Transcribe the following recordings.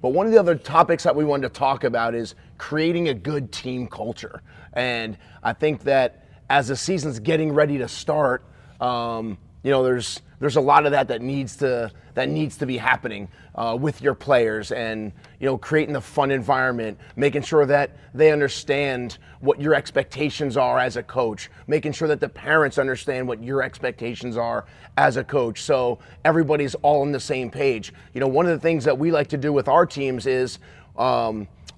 But one of the other topics that we wanted to talk about is creating a good team culture. And I think that as the season's getting ready to start, there's a lot of that needs to be happening with your players, and creating the fun environment, making sure that they understand what your expectations are as a coach, making sure that the parents understand what your expectations are as a coach, so everybody's all on the same page. One of the things that we like to do with our teams is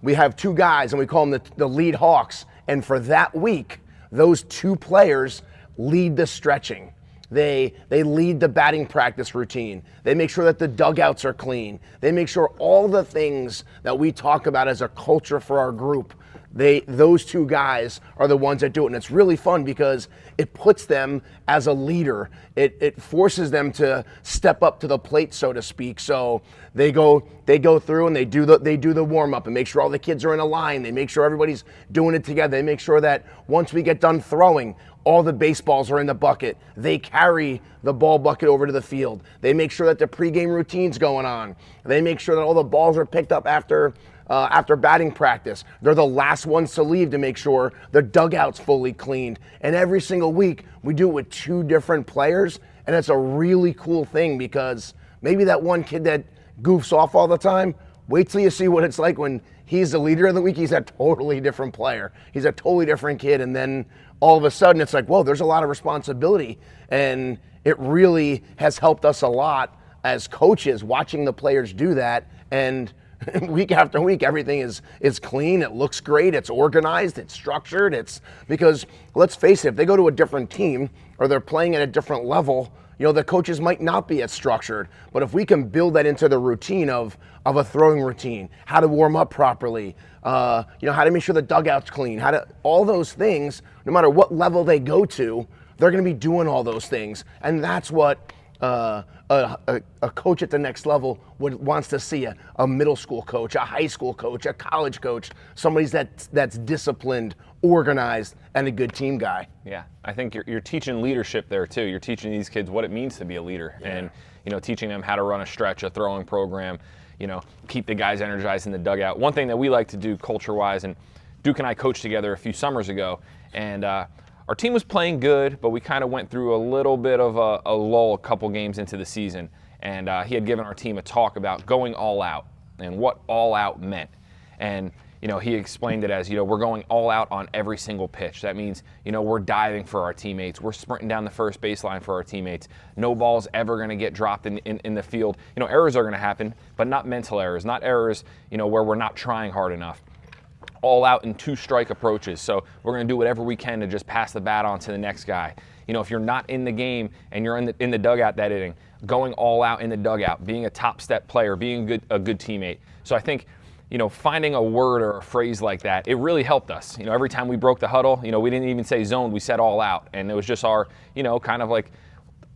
we have two guys and we call them the lead Hawks, and for that week, those two players lead the stretching. They lead the batting practice routine. They make sure that the dugouts are clean. They make sure all the things that we talk about as a culture for our group, those two guys are the ones that do it. And it's really fun because it puts them as a leader. It forces them to step up to the plate, so to speak. So they go through and they do the warm up and make sure all the kids are in a line. They make sure everybody's doing it together. They make sure that once we get done throwing, all the baseballs are in the bucket. They carry the ball bucket over to the field. They make sure that the pregame routine's going on. They make sure that all the balls are picked up after batting practice. They're the last ones to leave to make sure the dugout's fully cleaned. And every single week, we do it with two different players, and it's a really cool thing because maybe that one kid that goofs off all the time, wait till you see what it's like when he's the leader of the week. He's a totally different player. He's a totally different kid, and then all of a sudden it's like, whoa, there's a lot of responsibility. And it really has helped us a lot as coaches watching the players do that. And week after week, everything is clean. It looks great. It's organized. It's structured. It's because, let's face it, if they go to a different team or they're playing at a different level, the coaches might not be as structured. But if we can build that into the routine of a throwing routine, how to warm up properly, how to make sure the dugout's clean, all those things, no matter what level they go to, they're going to be doing all those things. And that's what a coach at the next level wants to see, a middle school coach, a high school coach, a college coach, somebody that's disciplined, organized, and a good team guy. Yeah, I think you're teaching leadership there too. You're teaching these kids what it means to be a leader, and teaching them how to run a stretch, a throwing program, keep the guys energized in the dugout. One thing that we like to do culture-wise, and Duke and I coached together a few summers ago, and our team was playing good, but we kind of went through a little bit of a lull a couple games into the season, and he had given our team a talk about going all out and what all out meant. And he explained it as, we're going all out on every single pitch. That means, we're diving for our teammates. We're sprinting down the first baseline for our teammates. No ball's ever going to get dropped in the field. Errors are going to happen, but not mental errors, not errors, where we're not trying hard enough. All out in two-strike approaches. So we're going to do whatever we can to just pass the bat on to the next guy. If you're not in the game and you're in the dugout that inning, going all out in the dugout, being a top-step player, being a good teammate. So I think, finding a word or a phrase like that, it really helped us. Every time we broke the huddle, we didn't even say zone, we said all out. And it was just our, kind of like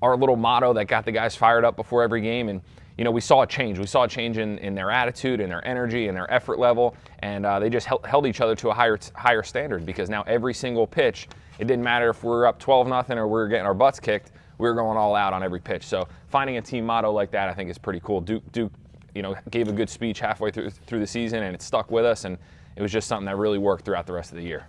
our little motto that got the guys fired up before every game. And, we saw a change. We saw a change in their attitude, in their energy, in their effort level, and they just held each other to a higher standard, because now every single pitch, it didn't matter if we were up 12-0 or we were getting our butts kicked, we were going all out on every pitch. So finding a team motto like that, I think, is pretty cool. Duke gave a good speech halfway through the season, and it stuck with us, and it was just something that really worked throughout the rest of the year.